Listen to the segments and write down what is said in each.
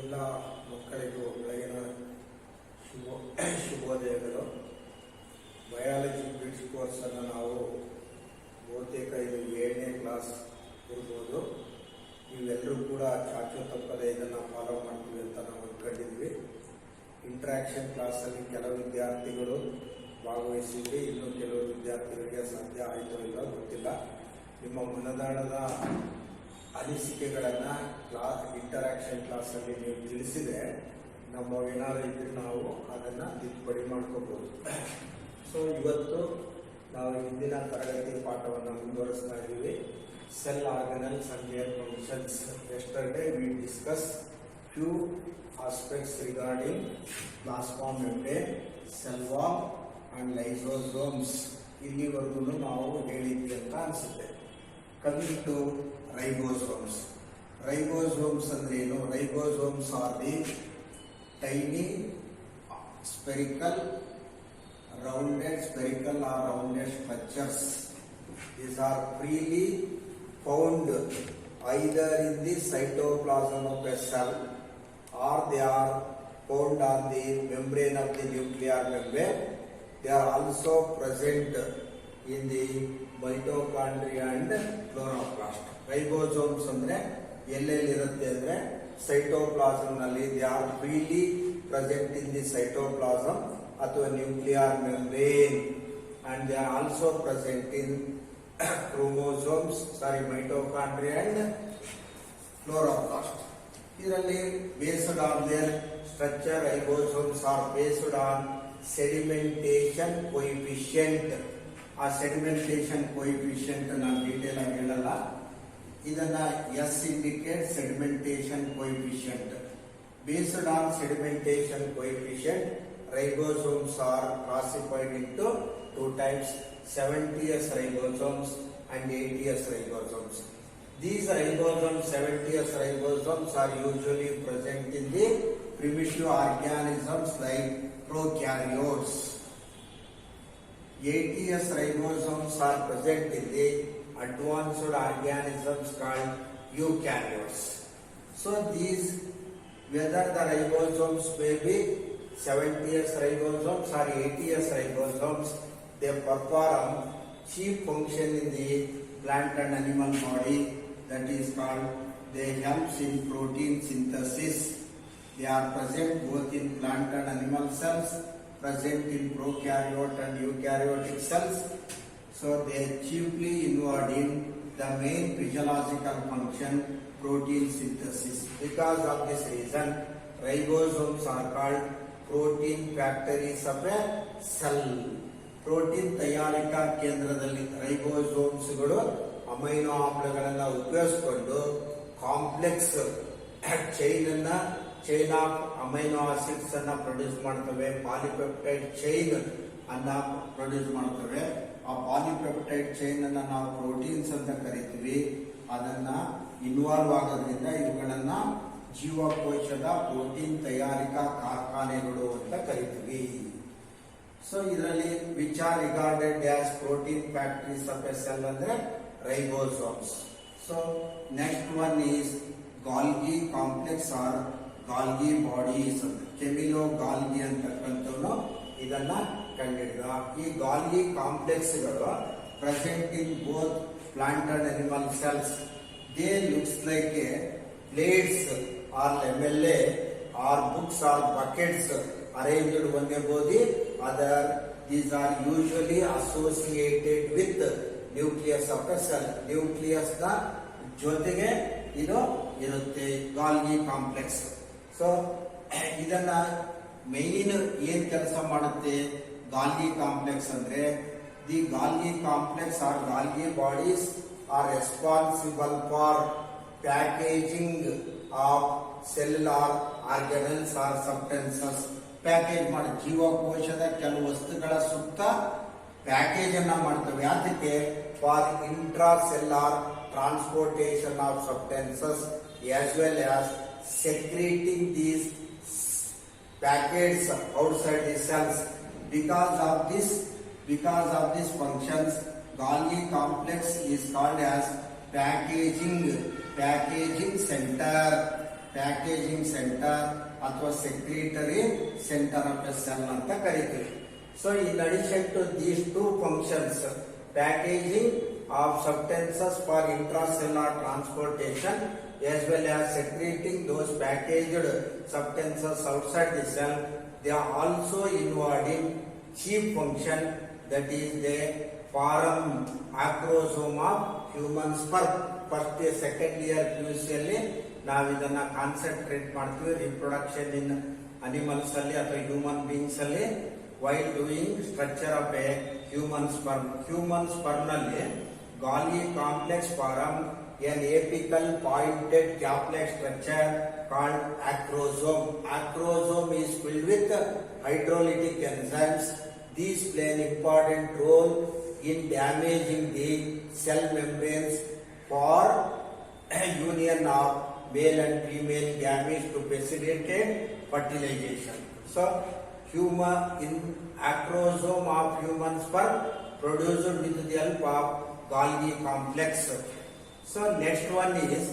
ಎಲ್ಲ ಮಕ್ಕಳಿಗೂ ಬೆಳಗಿನ ಶುಭೋದಯಗಳು. ಬಯಾಲಜಿ ಬ್ರಿಡ್ಜ್ ಕೋರ್ಸನ್ನು ನಾವು ಬಹುತೇಕ ಇದು 7ನೇ ಕ್ಲಾಸ್ ಇರ್ಬೋದು. ನೀವೆಲ್ಲರೂ ಕೂಡ ಚಾಚು ತಪ್ಪದೆ ಇದನ್ನು ಫಾಲೋ ಮಾಡ್ತೀವಿ ಅಂತ ನಾವು ಅಂದ್ಕೊಂಡಿದ್ವಿ. ಇಂಟ್ರಾಕ್ಷನ್ ಕ್ಲಾಸಲ್ಲಿ ಕೆಲವು ವಿದ್ಯಾರ್ಥಿಗಳು ಭಾಗವಹಿಸಿದ್ವಿ, ಇನ್ನು ಕೆಲವು ವಿದ್ಯಾರ್ಥಿಗಳಿಗೆ ಸಾಧ್ಯ ಆಯಿತು ಇಲ್ಲ ಗೊತ್ತಿಲ್ಲ. ನಿಮ್ಮ ಮನದಾಳದ ಅನಿಸಿಕೆಗಳನ್ನು ಇಂಟರಾಕ್ಷನ್ ಕ್ಲಾಸಲ್ಲಿ ನೀವು ತಿಳಿಸಿದರೆ ನಮ್ಮ ಏನಾದರೂ ಇದ್ರೆ ನಾವು ಅದನ್ನು ತಿದ್ದುಪಡಿ ಮಾಡ್ಕೋಬೋದು. ಸೊ ಇವತ್ತು ನಾವು ಹಿಂದಿನ ತರಗತಿ ಪಾಠವನ್ನು ಮುಂದುವರಿಸ್ತಾ ಇದ್ದೀವಿ. Cell organelles and their functions. Yesterday we discuss few aspects regarding plasma membrane, cell wall and lysosomes. ಇಲ್ಲಿವರೆಗೂ ನಾವು ಹೇಳಿದ್ವಿ ಅಂತ ಅನಿಸುತ್ತೆ. Coming to ribosomes. ರೈಬೋಸೋಮ್ಸ್ ಅಂದ್ರೆ ಏನು? Ribosomes R the tiny spherical or rounded structures. These are freely found either in the cytoplasm of a cell or they are found on the membrane of the nuclear membrane. They are also present in the mitochondria and chloroplast. Ribosomes ಅಂದ್ರೆ ಎಲ್ಲೆಲ್ಲಿರುತ್ತೆ ಅಂದ್ರೆ cytoplasm ನಲ್ಲಿ. They are freely present in the cytoplasm ಅಥವಾ nuclear membrane and they are also present in mitochondria and chloroplast. ಇದರಲ್ಲಿ based on their structure, ribosomes are based on sedimentation coefficient. ಆ sedimentation coefficient ನಾನು detail ಆಗಿ ಹೇಳಲ್ಲ. ಇದನ್ನ S indicate sedimentation coefficient. Based on sedimentation coefficient, ribosomes are classified into two types: 70S ribosomes and 80S ribosomes. These ribosomes, 70S ribosomes, are usually present in the primitive organisms like prokaryotes. 80S ribosomes are present in the advanced organisms called eukaryotes. So these, whether the ribosomes may be 70S ribosomes or 80S ribosomes, they perform chief function in the plant and animal body. That is called, they help in protein synthesis. They are present both in plant and animal cells, present in prokaryote and eukaryotic cells. So they are chiefly involved in the main physiological function, protein synthesis. Because of this reason, ribosomes are called protein factories of a cell. Protein ತಯಾರಿಕಾ ಕೇಂದ್ರದಲ್ಲಿ ರೈಬೋಸೋಮ್ಸ್ಗಳು amino ಆಮ್ಲಗಳನ್ನು ಉಪಯೋಗಿಸಿಕೊಂಡು complex chain of amino acids ಅನ್ನ produce ಮಾಡ್ತವೆ. Polypeptide chain ಅನ್ನ produce ಮಾಡ್ತವೆ. ಆ polypeptide chain ಅನ್ನ ನಾವು ಪ್ರೋಟೀನ್ಸ್ ಅಂತ ಕರಿತೀವಿ. ಅದನ್ನ ಇನ್ವಾಲ್ವ್ ಆಗೋದ್ರಿಂದ ಇವುಗಳನ್ನ ಜೀವಕೋಶದ ಪ್ರೋಟೀನ್ ತಯಾರಿಕಾ ಕಾರ್ಖಾನೆಗಳು ಅಂತ ಕರಿತೀವಿ. ಸೊ ಇದರಲ್ಲಿ which are regarded as protein factories of a cell ಅಂದ್ರೆ ribosomes. So next one is Golgi complex or Golgi bodies ಅಂತ. ಕೆಮಿಲೋ ಗಾಲ್ಗಿ ಅಂತಕ್ಕಂಥವ್ನು ಇದನ್ನ ಕಂಡಿಡಿದ. ಈ ಗಾಲ್ಗಿ ಕಾಂಪ್ಲೆಕ್ಸ್ ಗಳು present in both plant and animal cells. They looks like a plates or lamellae or books or buckets arranged one above the other. These are usually associated with nucleus of a cell. Nucleus ನ ಜೊತೆಗೆ ಇದು ಇರುತ್ತೆ Golgi complex. So ಇದನ್ನ main ಏನ್ ಕೆಲಸ ಮಾಡುತ್ತೆ Golgi complex ಅಂದ್ರೆ? The Golgi complex or Golgi bodies are responsible for packaging of cellular organelles or substances. Package ಮಾಡಿ ಜೀವಕೋಶದ ಕೆಲವು ವಸ್ತುಗಳ ಸುತ್ತ ಪ್ಯಾಕೇಜ್ ಅನ್ನ ಮಾಡ್ತವೆ. ಅದಕ್ಕೆ for intracellular transportation of substances as well as secreting these packets outside the cells. Because of this functions, Golgi complex is called as packaging center. Packaging centre ಅಥವಾ secretary centre of a cell ಅಂತ ಕರಿತೀವಿ. So in addition to these two functions, packaging of substances for intracellular transportation as well as secreting those packaged substances outside the cell, they are also involved in chief function, that is the forum acrosome of human sperm. First year second year PUC ಅಲ್ಲಿ ನಾವು ಇದನ್ನ concentrate ಮಾಡ್ತೀವಿ reproduction ಇನ್ animals ಅಲ್ಲಿ ಅಥವಾ human beings ಅಲ್ಲಿ while doing structure of a human sperm. Human sperm ನಲ್ಲಿ Golgi complex forum, an apical pointed cap-like structure called acrosome. Acrosome is filled with hydrolytic enzymes. These play an important role in damaging the cell membranes for union of male and female gametes to facilitate fertilization. So, in acrosome of human sperm produced with the help of Golgi complex. So next one is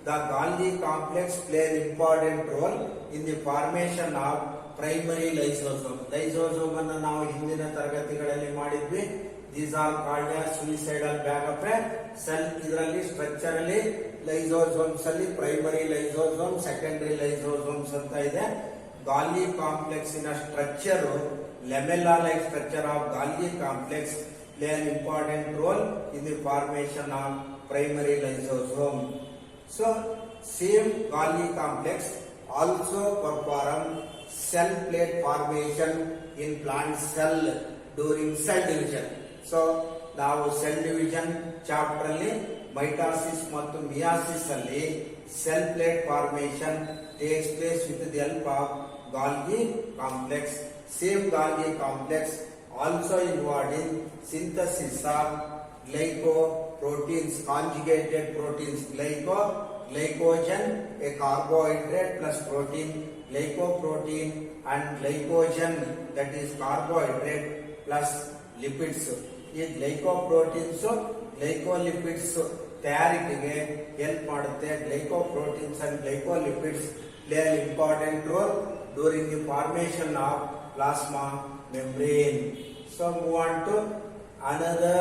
the Golgi complex play an important role in the formation of primary lysosome. Lysosome ಅನ್ನು ನಾವು ಹಿಂದಿನ ತರಗತಿಗಳಲ್ಲಿ ಮಾಡಿದ್ವಿ. These are called as suicidal bag of a cell. ಇದರಲ್ಲಿ structure ಅಲ್ಲಿ lysosomes ಅಲ್ಲಿ primary lysosome, secondary lysosomes ಅಂತ ಇದೆ. Golgi complex in a structure, lamella-like structure of Golgi complex play an important role in the formation of primary lysosome. So, same Golgi complex also perform cell plate formation in plant cell during cell division. So, ನಾವು cell division chapter ಅಲ್ಲಿ mitosis ಮತ್ತು ಮಿಯಾಸಿಸ್ ಅಲ್ಲಿ cell plate formation takes place with the help of Golgi complex. Same Golgi complex also involved in synthesis of glycoproteins, conjugated proteins, glycogen, a carbohydrate plus protein, glycoprotein and glycogen, that is carbohydrate plus lipids. ಈ glycoproteins, glycolipids ತಯಾರಿಕೆಗೆ help ಮಾಡುತ್ತೆ. Glycoproteins and glycolipids play an important role during the formation of plasma membrane. So move on to another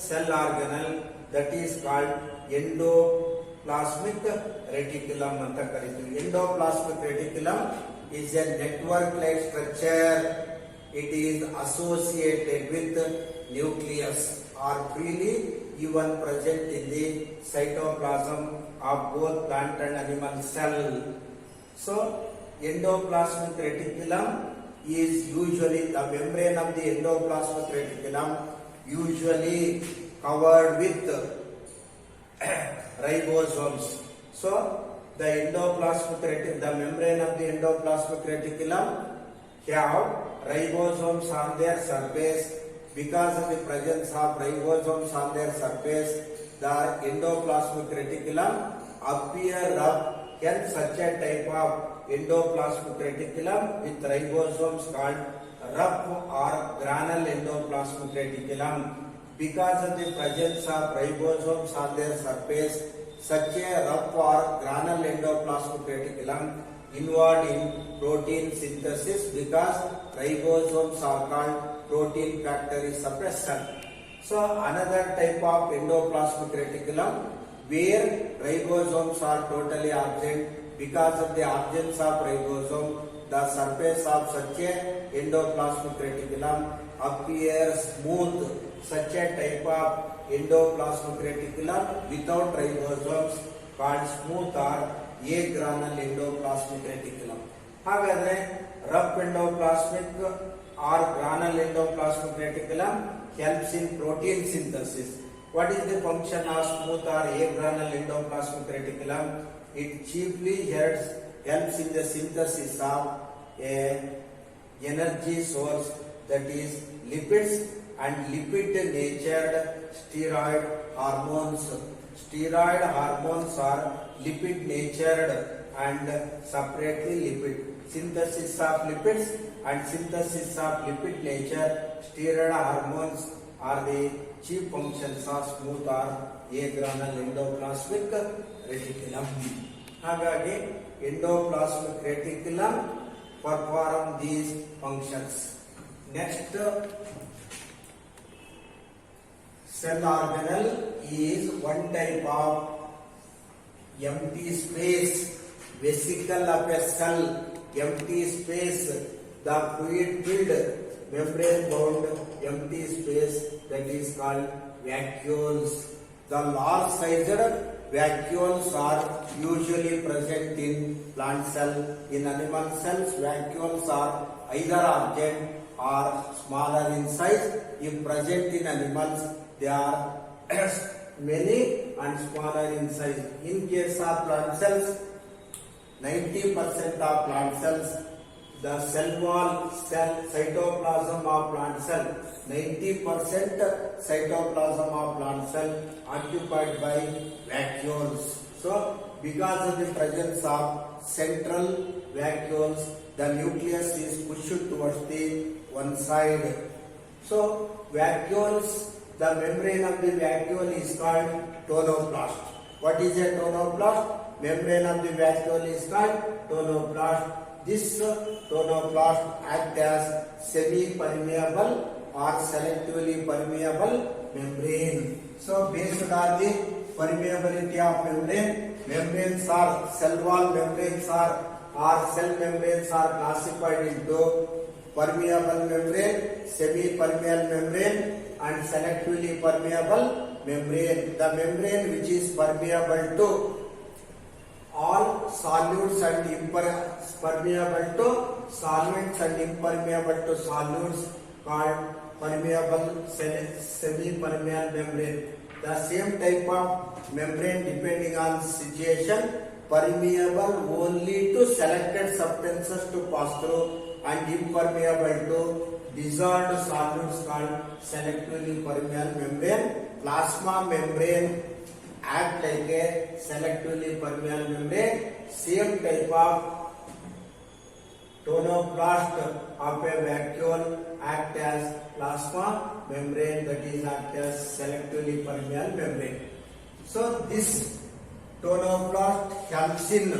cell organelle, that is called endoplasmic reticulum anta kariತೀವಿ. Endoplasmic reticulum is a network-like structure. It is associated with nucleus or freely even present in the cytoplasm of both plant and animal cell. So endoplasmic reticulum is usually, the membrane of the endoplasmic reticulum usually covered with ribosomes. So the membrane of the endoplasmic reticulum have ribosomes on their surface. Because of the presence of ribosomes on their surface, the endoplasmic reticulum appear rough. Hence, such a type of endoplasmic reticulum with ribosomes called rough or granule endoplasmic reticulum. Because of the presence of ribosomes on their surface, such a rough or granule endoplasmic reticulum involved in protein synthesis, because ribosomes are called protein factory suppressor. So another type of endoplasmic reticulum where ribosomes are totally absent. Because of the absence of ribosome, the surface of such a endoplasmic reticulum appears smooth. Such a type of endoplasmic reticulum without ribosomes called smooth or agranule endoplasmic reticulum. ಹಾಗಾದ್ರೆ rough endoplasmic or granule endoplasmic reticulum helps in protein synthesis. What is the function of smooth or agranule endoplasmic reticulum? It chiefly helps in the synthesis of a energy source, that is lipids and lipid natured steroid hormones. Steroid hormones are lipid natured and separately lipid. Synthesis of lipids and synthesis of lipid nature steroid hormones are the chief functions of smooth or agranule endoplasmic reticulum. ಹಾಗಾಗಿ endoplasmic reticulum perform these functions. Next, cell organelle is one type of empty space, vesicle of a cell, empty space, the fluid filled membrane bound empty space, that is called vacuoles. The large sized vacuoles are usually present in plant cell. In animal cells, vacuoles are either larger or smaller in size. If present in animals, they are many and smaller in size. In case of plant cells, 90% of plant cells, the cell wall, cell cytoplasm of plant cell, 90% cytoplasm of plant cell occupied by vacuoles. So, because of the presence of central vacuoles, the nucleus is pushed towards the one side. So, vacuoles, the membrane of the vacuole is called tonoplast. What is a tonoplast? Membrane of the vacuole is called tonoplast. This tonoplast acts as semi-permeable or selectively permeable membrane. So, based on the permeability of membrane, membranes are cell wall membranes are or cell membranes are classified into permeable membrane, semi-permeable membrane, and selectively permeable membrane. The membrane which is permeable to all solids and permeable to solvents and impermeable to solids called permeable semi-permeable membrane. The same type of membrane depending on situation, permeable only to selected substances to pass through and impermeable to dissolved solids called selectively permeable membrane. Plasma membrane act like a selectively permeable membrane. Same type of tonoplast of a vacuole act as plasma membrane, that is act as selectively permeable membrane. So this tonoplast helps in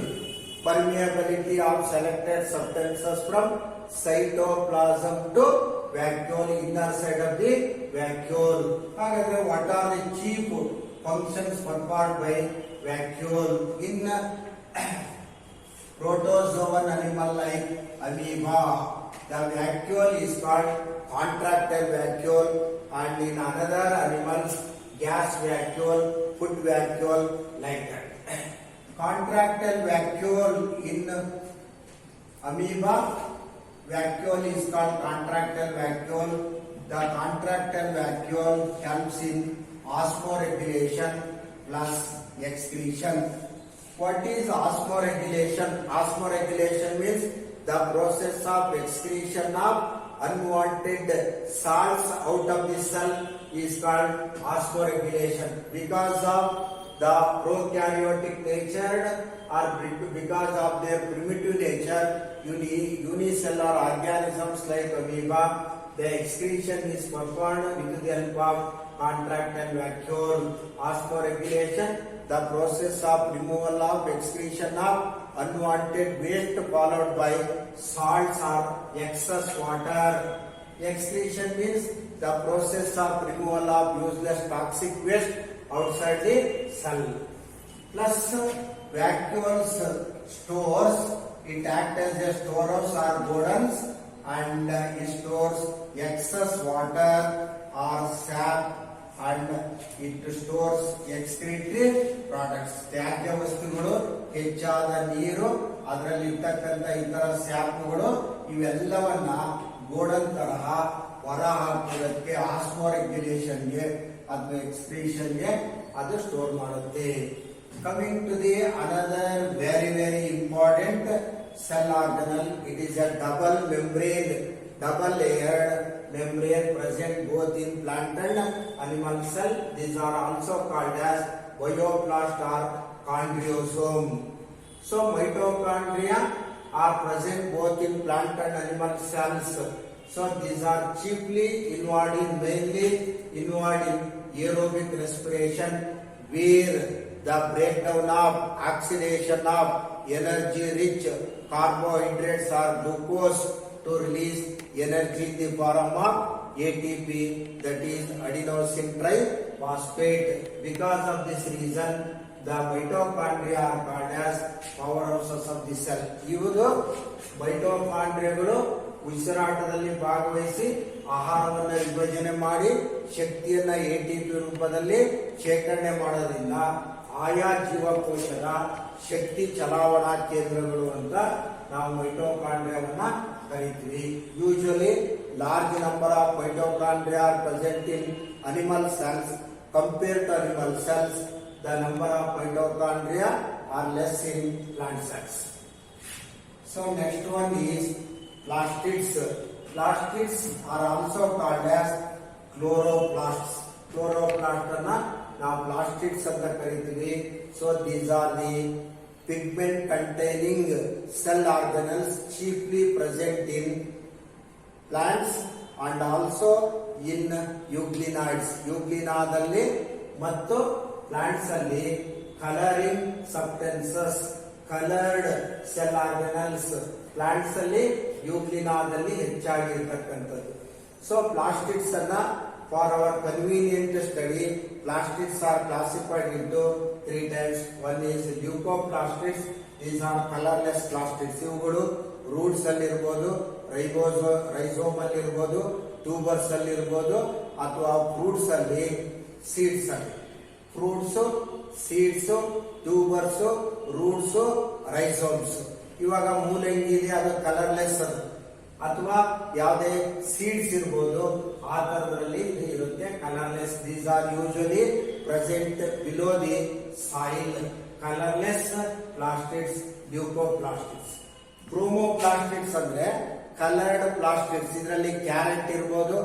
permeability of selected substances from cytoplasm to vacuole, inner side of the vacuole. However, what are the chief functions performed by vacuole in protozoan animal like amoeba? The vacuole is called contractile vacuole, and in another animals, gas vacuole, food vacuole, like that. Contractile vacuole in amoeba, vacuole is called contractile vacuole. The contractile vacuole helps in osmoregulation plus excretion. What is osmoregulation? Osmoregulation means the process of excretion of unwanted salts out of the cell is called osmoregulation. Because of the prokaryotic nature or because of their primitive nature, unicellular organisms like amoeba, the excretion is performed with the help of contractile vacuole. Osmoregulation, the process of removal of excretion of unwanted waste followed by salts or excess water. Excretion means the process of removal of useless toxic waste outside the cell. Plus vacuoles stores, it acts as a storehouse or godons, and it stores excess water or sap, and it stores excretory products. ತ್ಯಾಜ್ಯ ವಸ್ತುಗಳು, ಹೆಚ್ಚಾದ ನೀರು, ಅದರಲ್ಲಿ ಇರ್ತಕ್ಕಂಥ ಇತರ ಸ್ಯಾಪ್ಗಳು, ಇವೆಲ್ಲವನ್ನ godown ತರಹ ಹೊರ ಹಾಕುವುದಕ್ಕೆ ಆಸ್ಮೋರೆಗ್ಯುಲೇಷನ್ಗೆ ಅಥವಾ ಎಕ್ಸ್ಕ್ರೀಷನ್ಗೆ ಅದು ಸ್ಟೋರ್ ಮಾಡುತ್ತೆ. Coming to the another very important cell organelle, it is a double layered membrane present both in plant and animal cell. These are also called as bioplast or chondriosome. So mitochondria are present both in plant and animal cells. So these are mainly involved in aerobic respiration, where the breakdown of oxidation of energy rich carbohydrates or glucose to release energy in the form of ATP, that is adenosine triphosphate. Because of this reason, the mitochondria are called as powerhouses of the cell. ಇವುದು ಮೈಟೋಕಾಂಡ್ರಿಯಾಗಳು ಉಸಿರಾಟದಲ್ಲಿ ಭಾಗವಹಿಸಿ ಆಹಾರವನ್ನು ವಿಭಜನೆ ಮಾಡಿ ಶಕ್ತಿಯನ್ನ ATP ರೂಪದಲ್ಲಿ ಶೇಖರಣೆ ಮಾಡೋದ್ರಿಂದ ಆಯಾ ಜೀವಕೋಶದ ಶಕ್ತಿ ಚಲಾವಣಾ ಕೇಂದ್ರಗಳು ಅಂತ ನಾವು ಮೈಟೋಕಾಂಡ್ರಿಯಾವನ್ನ ಕರಿತೀವಿ. Usually large number of mitochondria are present in animal cells. Compared to animal cells, the number of mitochondria are less in plant cells. So next one is plastids. Plastids are also called as chloroplasts. Chloroplast ಅನ್ನ ನಾವು plastids ಅಂತ ಕರಿತೀವಿ. So these are the pigment containing cell organelles chiefly present in plants and also in euglenoids. ಯುಗ್ಲಿನಾದಲ್ಲಿ ಮತ್ತು plants ಅಲ್ಲಿ colouring substances, coloured cell organelles plants ಅಲ್ಲಿ ಯುಗ್ಲಿನಾದಲ್ಲಿ ಹೆಚ್ಚಾಗಿ ಇರತಕ್ಕಂಥದ್ದು. ಸೊ ಪ್ಲಾಸ್ಟಿಡ್ಸ್ ಅನ್ನ for our convenient study, plastids are classified into 3 types. One is leucoplastids, these are colourless plastids. ಇವುಗಳು roots ಅಲ್ಲಿ ಇರ್ಬೋದು, ರೈಸೋಮ್ ಅಲ್ಲಿ ಇರ್ಬೋದು, ಟ್ಯೂಬರ್ಸ್ ಅಲ್ಲಿ ಇರ್ಬೋದು, ಅಥವಾ ಫ್ರೂಟ್ಸ್ ಅಲ್ಲಿ, ಸೀಡ್ಸ್ ಅಲ್ಲಿ. Fruits, seeds, tubers, roots, rhizomes. ಇವಾಗ ಮೂಲಂಗಿ ಇದೆ, ಅದು ಕಲರ್ಲೆಸ್ ಅದು. ಅಥವಾ ಯಾವುದೇ ಸೀಡ್ಸ್ ಇರ್ಬೋದು, ಆ ತರದ್ರಲ್ಲಿ ಇರುತ್ತೆ colourless. These are usually present below the soil. Colourless plastids, leucoplastids. Chromoplastids ಅಂದ್ರೆ ಕಲರ್ಡ್ ಪ್ಲಾಸ್ಟಿಡ್ಸ್. ಇದರಲ್ಲಿ ಕ್ಯಾರೆಟ್ ಇರ್ಬೋದು,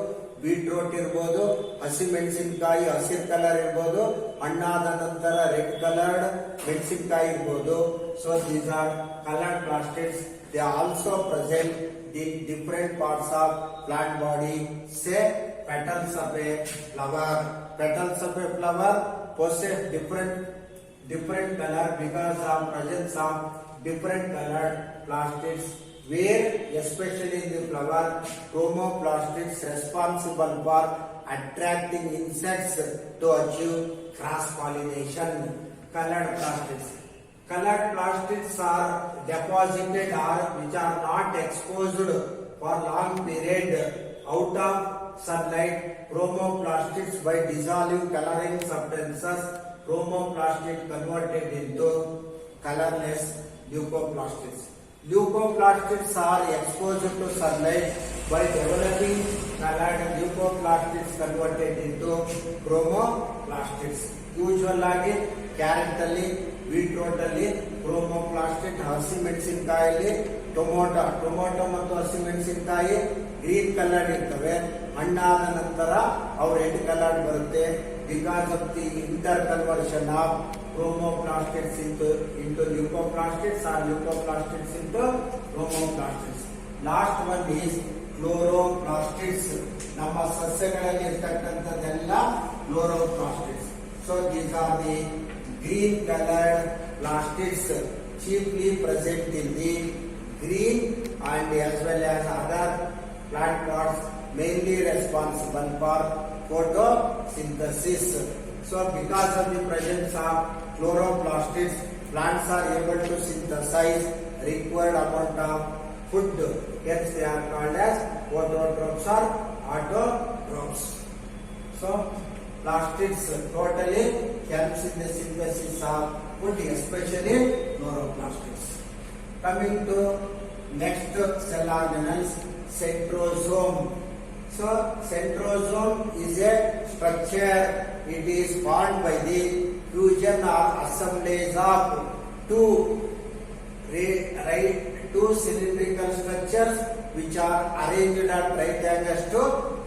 ಬೀಟ್ರೋಟ್ ಇರ್ಬೋದು, ಹಸಿಮೆಣಸಿನಕಾಯಿ ಹಸಿರು ಕಲರ್ ಇರ್ಬೋದು, ಹಣ್ಣಾದ ನಂತರ ರೆಡ್ ಕಲರ್ಡ್ ಮೆಣಸಿನಕಾಯಿ ಇರ್ಬೋದು. So these are coloured plastids. They also present in different parts of plant body. Say petals of a flower. Petals of a flower possess different color because of presence of different colored plastids, where especially in the flower, chromoplastids responsible for attracting insects to achieve cross pollination. Colored plastids. Colored plastids are deposited or which are not exposed for long period out of sunlight. Chromoplastids by dissolving coloring substances, chromoplastid converted into colorless leucoplastids. Leucoplastids are exposed to sunlight by developing colored leucoplastids converted into chromoplastids. Usual ಆಗಿ carrot ಅಲ್ಲಿ, beetroot ಅಲ್ಲಿ ಕ್ರೋಮೋಪ್ಲಾಸ್ಟಿಡ್, ಹಸಿಮೆಣಸಿನಕಾಯಲ್ಲಿ tomato ಮತ್ತು ಹಸಿಮೆಣಸಿನಕಾಯಿ green coloured ಇರ್ತವೆ. ಹಣ್ಣಾದ ನಂತರ ಅವು red coloured ಬರುತ್ತೆ. Because of the inter conversion of chromoplastids into leucoplastids or leucoplastids into chromoplastids. Last one is chloroplastids. ನಮ್ಮ ಸಸ್ಯಗಳಲ್ಲಿ ಇರ್ತಕ್ಕಂಥದ್ದೆಲ್ಲ chloroplastids. So these are the green colored plastids chiefly present in the green and as well as other plant parts, mainly responsible for photosynthesis. So because of the presence of chloroplastids, plants are able to synthesize required amount of food. Hence they are called as phototrophs or autotrophs. So plastids totally helps in the synthesis of food, especially chloroplastids. Coming to next cell organelles, centrosome. So centrosome is a structure. It is formed by the fusion or assemblage of two cylindrical structures which are arranged at right angles to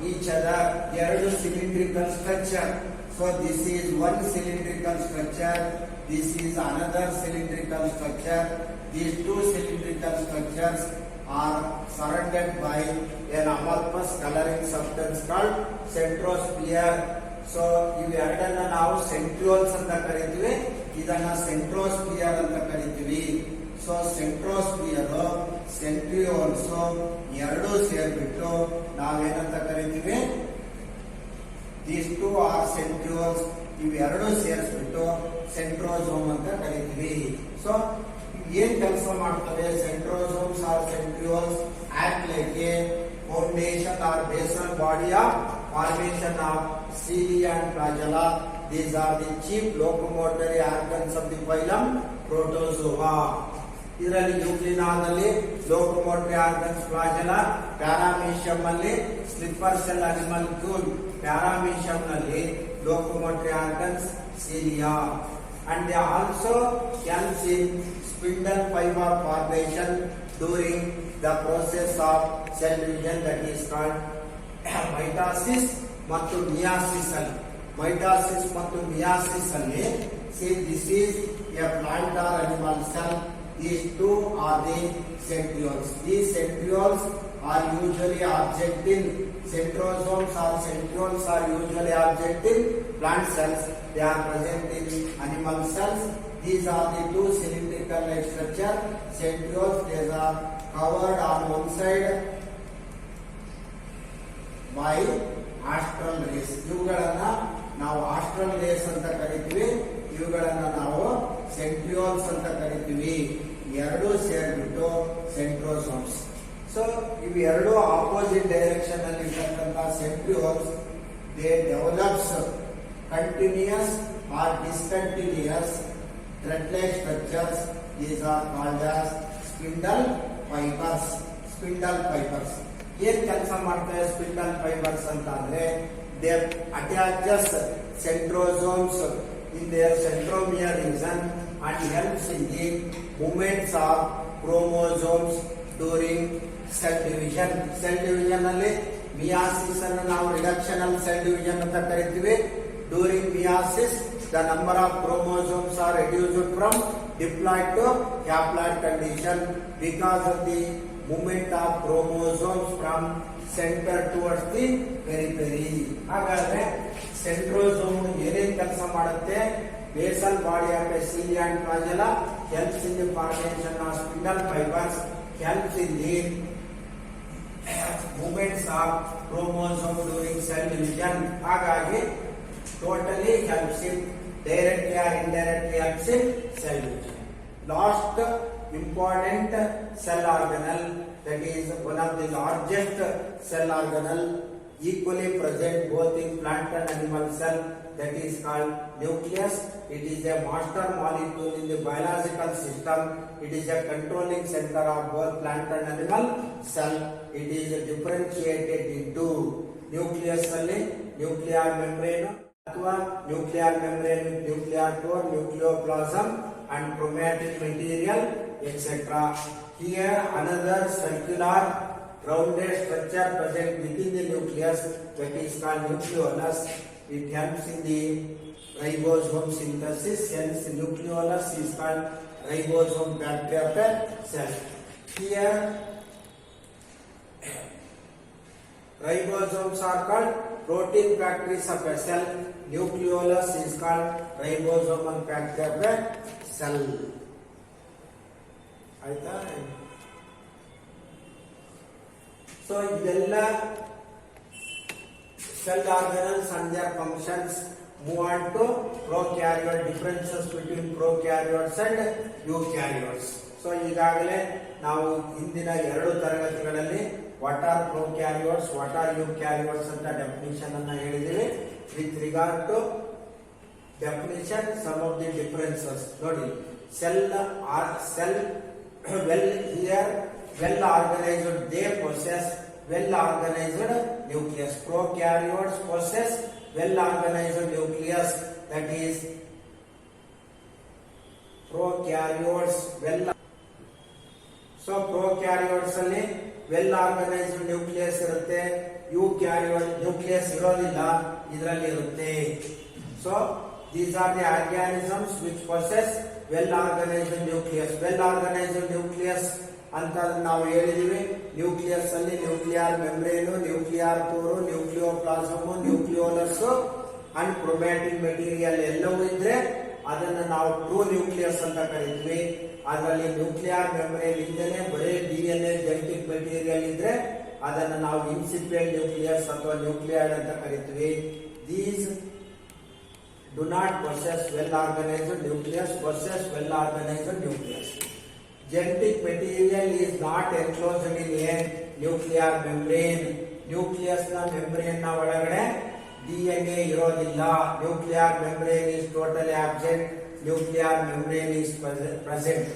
each other. ಎರಡು cylindrical structure. So this is one cylindrical structure. This is another cylindrical structure. These two cylindrical structures are surrounded by an amorphous coloring substance called centrosphere. So ಇವೆರಡನ್ನ ನಾವು centrioles ಅಂತ ಕರೀತೀವಿ. ಇದನ್ನ ಸೆಂಟ್ರೋಸ್ಪಿಯರ್ ಅಂತ ಕರಿತೀವಿ. So ಸೆಂಟ್ರೋಸ್ಪಿಯರ್ centrioles ಎರಡೂ ಸೇರ್ಬಿಟ್ಟು ನಾವೇನಂತ ಕರಿತೀವಿ, ದೀಸ್ ಟು ಆರ್ ಸೆಂಟ್ರಿಯೋಲ್ಸ್, ಇವೆರಡೂ ಸೇರಿಸ್ಬಿಟ್ಟು ಸೆಂಟ್ರೋಸೋಮ್ ಅಂತ ಕರಿತೀವಿ. ಸೊ ಏನ್ ಕೆಲಸ ಮಾಡ್ತವೆ? Centrosomes or centrioles act like a foundation or basal body of formation of cilia and flagella. These are the chief locomotory organs of the phylum Protozoa. ಇದರಲ್ಲಿ ಯೂಗ್ಲಿನಾದಲ್ಲಿ ಲೋಕೋಮೋಟರಿ organs ಫ್ಲಾಜೆಲಾ, ಪ್ಯಾರಾಮೀಶಿಯಂ ಅಲ್ಲಿ slipper cell animalcule, paramecium ನಲ್ಲಿ locomotory organs cilia. And they also helps in spindle fiber formation during the process of cell division, that is called mitosis ಮತ್ತು ಮಿಯಾಸಿಸ್ ಅಲ್ಲಿ. Mitosis ಮತ್ತು ಮಿಯಾಸಿಸ್ ಅಲ್ಲಿ this is a plant or animal cell. These two are the centrioles. These centrioles are usually object in centrosomes or centrioles are usually object in plant cells. They are present in animal cells. These are the two cylindrical like structure centrioles. They are covered on one side by astral rays. ಇವುಗಳನ್ನ ನಾವು astral race ಅಂತ ಕರಿತೀವಿ, ಇವುಗಳನ್ನ ನಾವು centrioles ಅಂತ ಕರಿತೀವಿ. ಎರಡೂ ಸೇರ್ಬಿಟ್ಟು ಸೆಂಟ್ರೋಸೋಮ್ಸ್. ಸೊ ಇವೆರಡು ಆಪೋಸಿಟ್ ಡೈರೆಕ್ಷನ್ ಅಲ್ಲಿ ಇರ್ತಕ್ಕಂಥ centrioles they develops continuous or discontinuous thread like structures. These are called as spindle fibres. Spindle fibres ಏನ್ ಕೆಲಸ ಮಾಡ್ತವೆ ಸ್ಪಿಂಡಲ್ ಫೈಬರ್ಸ್ ಅಂತ ಅಂದ್ರೆ, they attaches centrosomes in their centromere region and helps in the movements of chromosomes during cell division. Cell division ಅಲ್ಲಿ ಮಿಯಾಸಿಸ್ ಅನ್ನು ನಾವು reductional cell division ಅಂತ ಕರಿತೀವಿ. During meiosis, the number of chromosomes are reduced from diploid to haploid condition because of the movement of chromosomes from center towards the periphery. ಹಾಗಾದ್ರೆ centrosome ಏನೇನ್ ಕೆಲಸ ಮಾಡುತ್ತೆ? Basal body of A cilia and flagella, helps in the formation of spindle fibers, helps in the movements of chromosome during cell division. ಹಾಗಾಗಿ totally helps in directly or indirectly helps in cell division. Last important cell organelle, that is one of the largest cell organelle equally present both in plant and animal cell, that is called nucleus. It is a master molecule in the biological system. It is a controlling center of both plant and animal cell. It is differentiated into nucleus ಅಲ್ಲಿ nuclear membrane ಅಥವಾ nuclear membrane with nuclear core, nucleoplasm and chromatin material, etc. Here another circular rounded structure present within the nucleus, that is called nucleolus. It helps in the ribosome synthesis. Hence nucleolus is called ribosome factory of a cell. Here ribosomes are called protein factories of a cell. Nucleolus is called ribosomal factory of a cell. ಆಯ್ತಾ? So ಇದೆಲ್ಲ cell organelles and their functions. Move on to prokaryote, differences between prokaryotes and eukaryotes. So ಈಗಾಗಲೇ ನಾವು ಹಿಂದಿನ ಎರಡು ತರಗತಿಗಳಲ್ಲಿ what are prokaryotes, what are eukaryotes ಅಂತ definition ಅನ್ನ ಹೇಳಿದ್ದೀವಿ. With regard to definition, some of the differences ನೋಡಿ. Cell well here well organized, they possess well organized nucleus. Prokaryotes possess well organized nucleus, that is prokaryotes well. So prokaryotes ಅಲ್ಲಿ well organized nucleus ಇರುತ್ತೆ, eukaryote nucleus ಇರೋದಿಲ್ಲ, ಇದರಲ್ಲಿ ಇರುತ್ತೆ. So these are the organisms which possess well organized nucleus. Well organized nucleus ಅಂತ ನಾವು ಹೇಳಿದೀವಿ. Nucleus ಅಲ್ಲಿ nuclear membrane, nuclear core, nucleoplasm, nucleolus and chromatin material ಎಲ್ಲವೂ ಇದ್ರೆ ಅದನ್ನು ನಾವು ಟ್ರೂ ನ್ಯೂಕ್ಲಿಯಸ್ ಅಂತ ಕರಿತೀವಿ. ಅದರಲ್ಲಿ ನ್ಯೂಕ್ಲಿಯರ್ ಮೆಂಬ್ರೇನ್ ಇಲ್ಲದೆ ಬರೀ DNA ಜೆನೆಟಿಕ್ ಮೆಟೀರಿಯಲ್ ಇದ್ರೆ ಅದನ್ನು ನಾವು ಇನ್ಸಿಪಿಯಂಟ್ ನ್ಯೂಕ್ಲಿಯಸ್ ಅಥವಾ ನ್ಯೂಕ್ಲಿಯೈಡ್ ಅಂತ ಕರಿತೀವಿ. These do not possess well organized nucleus versus well organized nucleus. Genetic material is not enclosed in a nuclear membrane. Nucleus na membrane na ಒಳಗಡೆ DNA ಇರೋದಿಲ್ಲ. Nuclear membrane is totally absent. Nuclear membrane is present.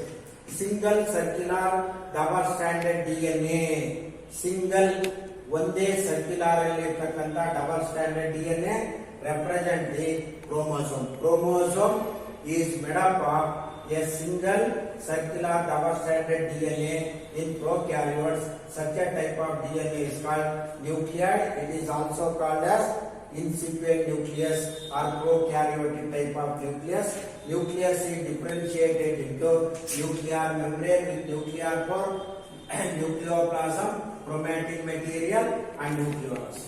Single circular double stranded DNA. Single ಒಂದೇ circular ಅಲ್ಲಿ ಇರತಕ್ಕಂತ double standard DNA represent the chromosome. Chromosome is made up of a single circular double stranded DNA. In prokaryotes, such a type of DNA is called nucleus. It is also called as incipient nucleus or prokaryotic type of nucleus. Nucleus is differentiated into nuclear membrane with nuclear core, nucleoplasm, chromatic material and nucleus.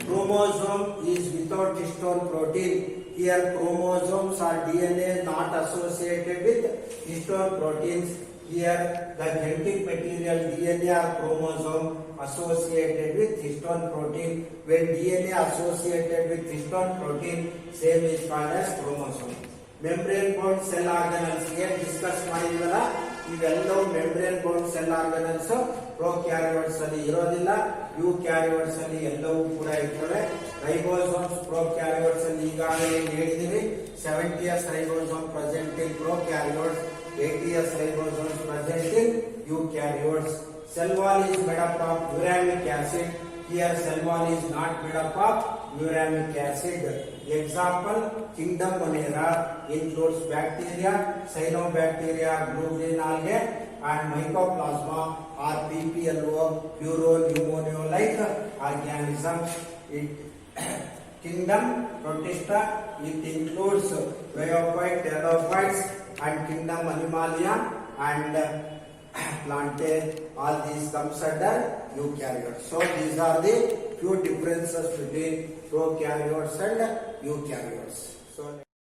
Chromosome is without histone protein. Here chromosomes or DNA not associated with histone proteins. Here the genetic material DNA or chromosome associated with histone protein. When DNA associated with histone protein, same is called as chromosome. Membrane bound cell organelles here discuss ಮಾಡಿದ್ವಲ್ಲ, ಇವೆಲ್ಲವೂ membrane bound cell organelles prokaryotes ಅಲ್ಲಿ ಇರೋದಿಲ್ಲ. ಯೂಕ್ಯಾರಿಯೋಟ್ಸ್ ಅಲ್ಲಿ ಎಲ್ಲವೂ ಕೂಡ ಇರ್ತವೆ. Ribosomes prokaryotes ಅಲ್ಲಿ ಈಗಾಗಲೇ ಹೇಳಿದೀವಿ. 70s ribosome present in prokaryotes, 80s ribosomes present in eukaryotes. Cell wall is made up of uramic acid. Here cell wall is not made up of uramic acid. Example, kingdom Monera includes bacteria, cyanobacteria, blue green algae and mycoplasma or PPLO, puro pneumonio-like organisms. Kingdom Protista, it includes Bryophytes, Pterophytes and kingdom Animalia and Plantae. All these comes under eukaryotes. So these are the few differences between prokaryotes and eukaryotes.